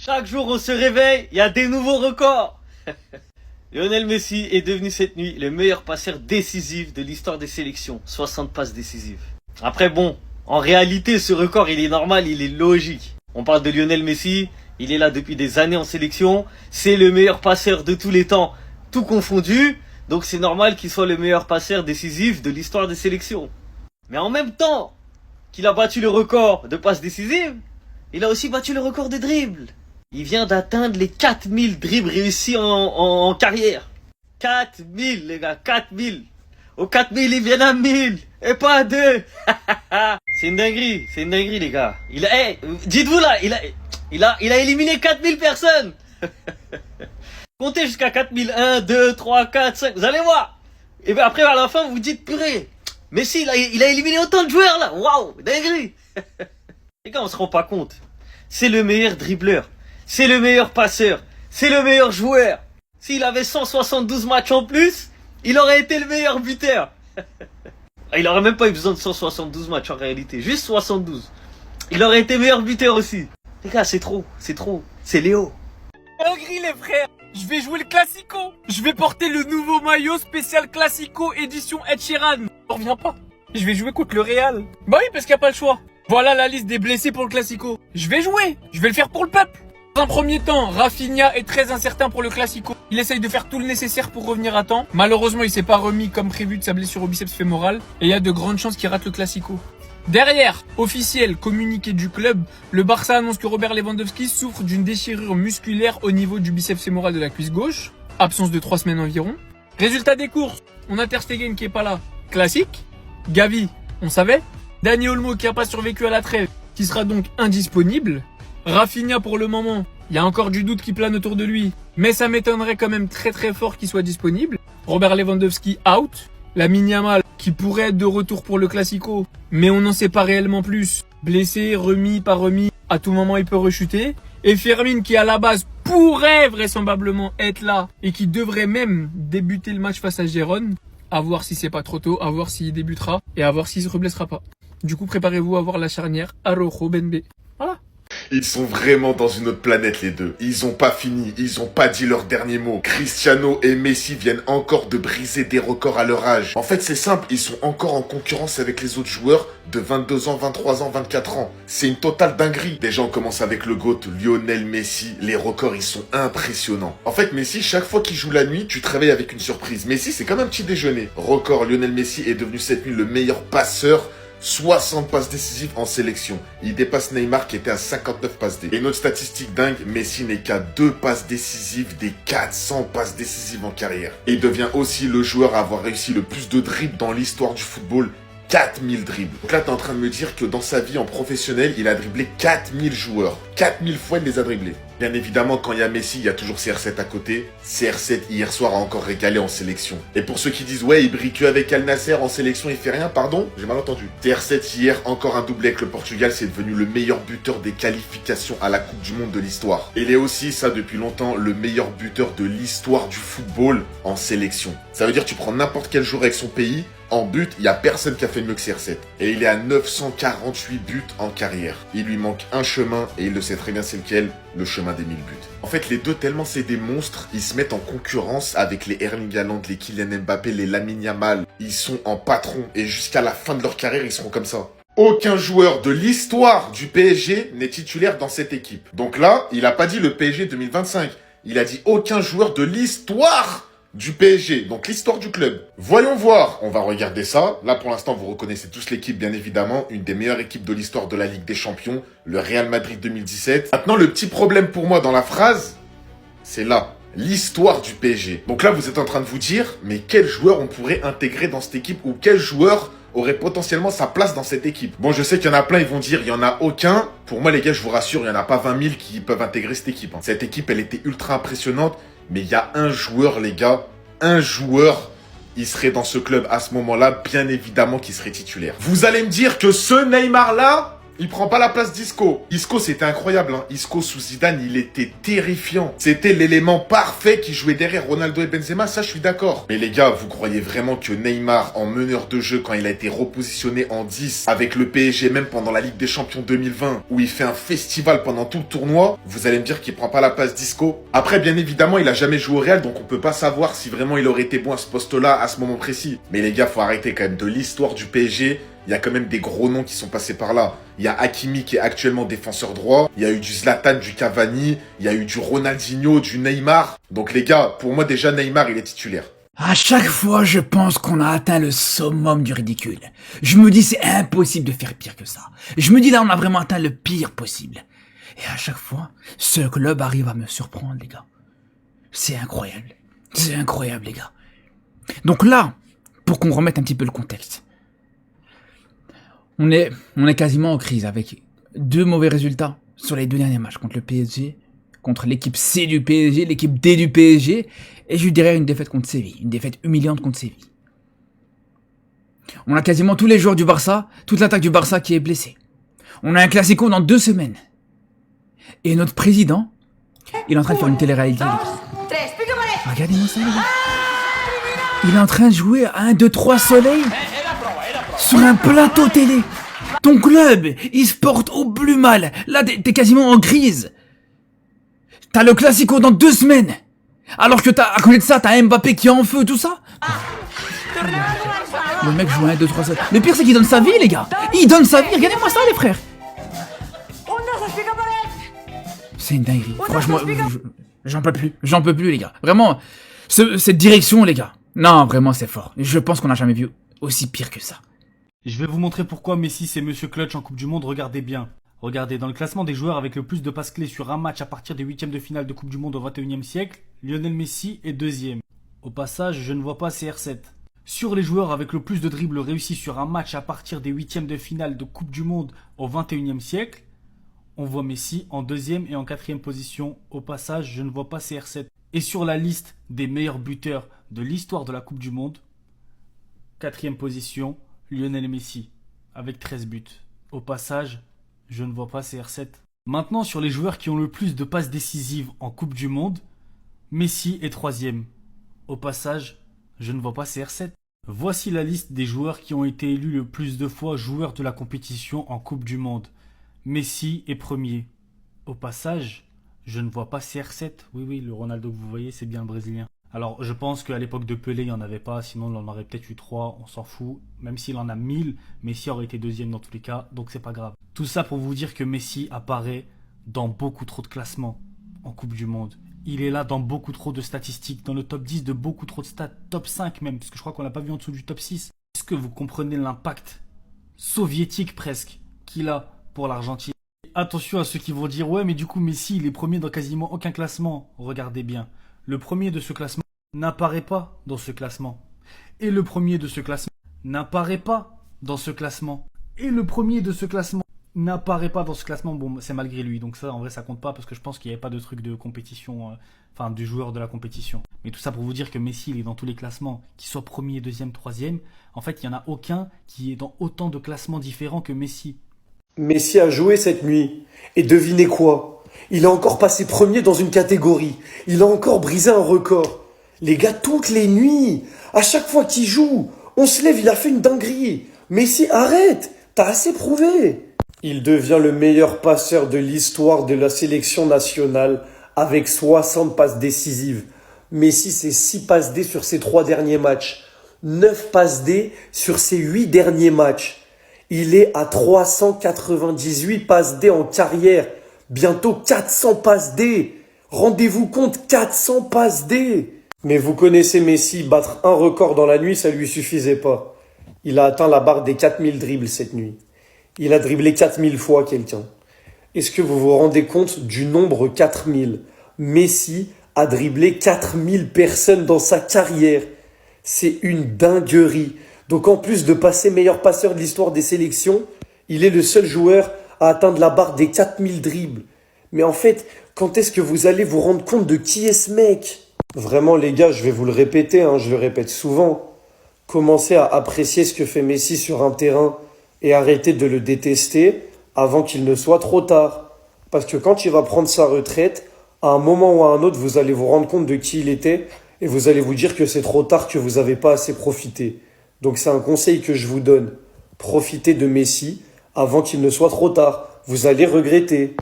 Chaque jour, on se réveille, il y a des nouveaux records. Lionel Messi est devenu cette nuit le meilleur passeur décisif de l'histoire des sélections. 60 passes décisives. Après, bon, en réalité, ce record, il est normal, il est logique. On parle de Lionel Messi, il est là depuis des années en sélection. C'est le meilleur passeur de tous les temps, tout confondu. Donc c'est normal qu'il soit le meilleur passeur décisif de l'histoire des sélections. Mais en même temps qu'il a battu le record de passes décisives, il a aussi battu le record de dribbles. Il vient d'atteindre les 4000 dribbles réussis en carrière. 4000 les gars, 4000. Aux 4000 il vient à 1000 et pas à 2. C'est une dinguerie les gars. Dites-vous là, il a éliminé 4000 personnes. Comptez jusqu'à 4000, 1, 2, 3, 4, 5, vous allez voir. Et bien après à la fin vous dites purée. Messi il a éliminé autant de joueurs là. Waouh, dinguerie. Les gars on se rend pas compte. C'est le meilleur dribbleur. C'est le meilleur passeur. C'est le meilleur joueur. S'il avait 172 matchs en plus, il aurait été le meilleur buteur. Il aurait même pas eu besoin de 172 matchs en réalité. Juste 72. Il aurait été meilleur buteur aussi. Les gars, c'est trop. C'est Léo. Dinguerie les frères. Je vais jouer le Classico. Je vais porter le nouveau maillot spécial Classico édition Ed Sheeran. Je reviens pas. Je vais jouer contre le Real. Bah oui, parce qu'il n'y a pas le choix. Voilà la liste des blessés pour le Classico. Je vais jouer. Je vais le faire pour le peuple. Dans un premier temps, Rafinha est très incertain pour le Classico. Il essaye de faire tout le nécessaire pour revenir à temps. Malheureusement, il s'est pas remis comme prévu de sa blessure au biceps fémoral. Et il y a de grandes chances qu'il rate le Classico. Derrière, officiel, communiqué du club, le Barça annonce que Robert Lewandowski souffre d'une déchirure musculaire au niveau du biceps fémoral de la cuisse gauche. Absence de 3 semaines environ. Résultat des courses, on a Ter Stegen qui est pas là. Classique. Gavi, on savait. Dani Olmo qui a pas survécu à la trêve, qui sera donc indisponible. Rafinha pour le moment, il y a encore du doute qui plane autour de lui, mais ça m'étonnerait quand même très fort qu'il soit disponible. Robert Lewandowski out. Lamine Yamal qui pourrait être de retour pour le Classico, mais on n'en sait pas réellement plus. Blessé, remis, pas remis, à tout moment il peut rechuter. Et Fermin qui à la base pourrait vraisemblablement être là et qui devrait même débuter le match face à Gérone. À voir si c'est pas trop tôt, à voir s'il débutera et à voir s'il se reblessera pas. Du coup, préparez-vous à voir la charnière Araujo Benbe. Voilà. Ils sont vraiment dans une autre planète les deux. Ils ont pas fini, ils ont pas dit leur dernier mot. Cristiano et Messi viennent encore de briser des records à leur âge. En fait c'est simple, ils sont encore en concurrence avec les autres joueurs de 22 ans, 23 ans, 24 ans. C'est une totale dinguerie. Déjà on commence avec le GOAT, Lionel Messi. Les records ils sont impressionnants. En fait Messi, chaque fois qu'il joue la nuit, tu te réveilles avec une surprise. Messi c'est comme un petit déjeuner. Record, Lionel Messi est devenu cette nuit le meilleur passeur. 60 passes décisives en sélection. Il dépasse Neymar qui était à 59 passes D. Et une autre statistique dingue, Messi n'est qu'à 2 passes décisives des 400 passes décisives en carrière. Et il devient aussi le joueur à avoir réussi le plus de dribbles dans l'histoire du football. 4000 dribbles. Donc là, t'es en train de me dire que dans sa vie en professionnel, il a dribblé 4000 joueurs. 4000 fois, il les a dribblés. Bien évidemment, quand il y a Messi, il y a toujours CR7 à côté. CR7, hier soir, a encore régalé en sélection. Et pour ceux qui disent, ouais, il brille que avec Al Nasser en sélection, il fait rien, pardon, j'ai mal entendu. CR7, hier, encore un doublé avec le Portugal, c'est devenu le meilleur buteur des qualifications à la Coupe du Monde de l'histoire. Et il est aussi, ça depuis longtemps, le meilleur buteur de l'histoire du football en sélection. Ça veut dire, tu prends n'importe quel joueur avec son pays, en but, il n'y a personne qui a fait mieux que CR7. Et il est à 948 buts en carrière. Il lui manque un chemin, et il le sait très bien c'est lequel, le chemin des 1000 buts. En fait, les deux, tellement c'est des monstres, ils se mettent en concurrence avec les Erling Haaland, les Kylian Mbappé, les Lamine Yamal. Ils sont en patron, et jusqu'à la fin de leur carrière, ils seront comme ça. Aucun joueur de l'histoire du PSG n'est titulaire dans cette équipe. Donc là, il a pas dit le PSG 2025. Il a dit aucun joueur de l'histoire du PSG, donc l'histoire du club. Voyons voir, on va regarder ça. Là, pour l'instant, vous reconnaissez tous l'équipe, bien évidemment. Une des meilleures équipes de l'histoire de la Ligue des Champions, le Real Madrid 2017. Maintenant, le petit problème pour moi dans la phrase, c'est là, l'histoire du PSG. Donc là, vous êtes en train de vous dire, mais quel joueur on pourrait intégrer dans cette équipe ou quel joueur aurait potentiellement sa place dans cette équipe. Bon, je sais qu'il y en a plein, ils vont dire, il y en a aucun. Pour moi, les gars, je vous rassure, il n'y en a pas 20 000 qui peuvent intégrer cette équipe. Cette équipe, elle était ultra impressionnante. Mais il y a un joueur, les gars, un joueur, il serait dans ce club à ce moment-là, bien évidemment qu'il serait titulaire. Vous allez me dire que ce Neymar-là, Il prend pas la place d'Isco. Isco, c'était incroyable. Hein. Isco sous Zidane, il était terrifiant. C'était l'élément parfait qui jouait derrière Ronaldo et Benzema, ça je suis d'accord. Mais les gars, vous croyez vraiment que Neymar, en meneur de jeu, quand il a été repositionné en 10 avec le PSG, même pendant la Ligue des Champions 2020, où il fait un festival pendant tout le tournoi, vous allez me dire qu'il prend pas la place d'Isco? Après, bien évidemment, il a jamais joué au Real, donc on peut pas savoir si vraiment il aurait été bon à ce poste-là, à ce moment précis. Mais les gars, faut arrêter quand même. De l'histoire du PSG, il y a quand même des gros noms qui sont passés par là. Il y a Hakimi qui est actuellement défenseur droit. Il y a eu du Zlatan, du Cavani. Il y a eu du Ronaldinho, du Neymar. Donc les gars, pour moi déjà Neymar, il est titulaire. À chaque fois, je pense qu'on a atteint le summum du ridicule. Je me dis c'est impossible de faire pire que ça. Je me dis là, on a vraiment atteint le pire possible. Et à chaque fois, ce club arrive à me surprendre, les gars. C'est incroyable. C'est incroyable, les gars. Donc là, pour qu'on remette un petit peu le contexte. On est quasiment en crise avec 2 mauvais résultats sur les 2 derniers matchs contre le PSG, contre l'équipe C du PSG, l'équipe D du PSG, et je dirais une défaite contre Séville, une défaite humiliante contre Séville. On a quasiment tous les joueurs du Barça, toute l'attaque du Barça qui est blessée. On a un classico dans 2 semaines. Et notre président, il est en train de faire une télé-réalité. Regardez-moi ça, les gars. Il est en train de jouer à 1, 2, 3 soleil sur un plateau télé. Ton club, il se porte au plus mal. Là, t'es quasiment en crise. T'as le classico dans 2 semaines. Alors que à côté de ça, t'as Mbappé qui est en feu, tout ça. Le mec joue à 1, 2, 3 soleil. Le pire, c'est qu'il donne sa vie, les gars. Il donne sa vie. Regardez-moi ça, les frères. C'est une dinguerie. Franchement, j'en peux plus. J'en peux plus, les gars. Vraiment, cette direction, les gars. Non, vraiment, c'est fort. Je pense qu'on n'a jamais vu aussi pire que ça. Je vais vous montrer pourquoi Messi c'est Monsieur Clutch en Coupe du Monde, regardez bien. Regardez, dans le classement des joueurs avec le plus de passes clés sur un match à partir des 8e de finale de Coupe du Monde au 21e siècle, Lionel Messi est 2e. Au passage, je ne vois pas CR7. Sur les joueurs avec le plus de dribbles réussis sur un match à partir des 8e de finale de Coupe du Monde au 21e siècle, on voit Messi en 2e et en 4e position. Au passage, je ne vois pas CR7. Et sur la liste des meilleurs buteurs de l'histoire de la Coupe du Monde, 4e position, Lionel Messi, avec 13 buts. Au passage, je ne vois pas CR7. Maintenant, sur les joueurs qui ont le plus de passes décisives en Coupe du Monde, Messi est 3e. Au passage, je ne vois pas CR7. Voici la liste des joueurs qui ont été élus le plus de fois joueurs de la compétition en Coupe du Monde. Messi est 1er. Au passage, je ne vois pas CR7. Oui, le Ronaldo que vous voyez, c'est bien le Brésilien. Alors, je pense qu'à l'époque de Pelé, il n'y en avait pas, sinon il en aurait peut-être eu 3, on s'en fout. Même s'il en a 1000, Messi aurait été 2e dans tous les cas, donc c'est pas grave. Tout ça pour vous dire que Messi apparaît dans beaucoup trop de classements en Coupe du Monde. Il est là dans beaucoup trop de statistiques, dans le top 10 de beaucoup trop de stats, top 5 même, parce que je crois qu'on l'a pas vu en dessous du top 6. Est-ce que vous comprenez l'impact soviétique presque qu'il a pour l'Argentine? Attention à ceux qui vont dire « Ouais, mais du coup, Messi, il est 1er dans quasiment aucun classement. » Regardez bien. Le 1er de ce classement n'apparaît pas dans ce classement. Et le 1er de ce classement n'apparaît pas dans ce classement. Et le 1er de ce classement n'apparaît pas dans ce classement. Bon, c'est malgré lui. Donc ça, en vrai, ça compte pas parce que je pense qu'il n'y avait pas de truc de compétition, enfin, du joueur de la compétition. Mais tout ça pour vous dire que Messi, il est dans tous les classements, qu'il soit 1er, 2e, 3e. En fait, il n'y en a aucun qui est dans autant de classements différents que Messi. Messi a joué cette nuit. Et devinez quoi? Il a encore passé 1er dans une catégorie. Il a encore brisé un record. Les gars, toutes les nuits, à chaque fois qu'il joue, on se lève, il a fait une dinguerie. Messi, arrête, t'as assez prouvé. Il devient le meilleur passeur de l'histoire de la sélection nationale avec 60 passes décisives. Messi, c'est 6 passes D sur ses 3 derniers matchs. 9 passes D sur ses 8 derniers matchs. Il est à 398 passes D en carrière. Bientôt 400 passes D. Rendez-vous compte, 400 passes D. Mais vous connaissez Messi, battre un record dans la nuit, ça lui suffisait pas. Il a atteint la barre des 4000 dribbles cette nuit. Il a dribblé 4000 fois quelqu'un. Est-ce que vous vous rendez compte du nombre 4000? Messi a dribblé 4000 personnes dans sa carrière. C'est une dinguerie. Donc en plus de passer meilleur passeur de l'histoire des sélections, il est le seul joueur à atteindre la barre des 4000 dribbles. Mais en fait, quand est-ce que vous allez vous rendre compte de qui est ce mec? Vraiment les gars, je vais vous le répéter, je le répète souvent. Commencez à apprécier ce que fait Messi sur un terrain et arrêtez de le détester. avant qu'il ne soit trop tard. Parce que quand il va prendre sa retraite, à un moment ou à un autre, vous allez vous rendre compte de qui il était et vous allez vous dire que c'est trop tard, que vous n'avez pas assez profité. Donc c'est un conseil que je vous donne. Profitez de Messi avant qu'il ne soit trop tard. Vous allez regretter.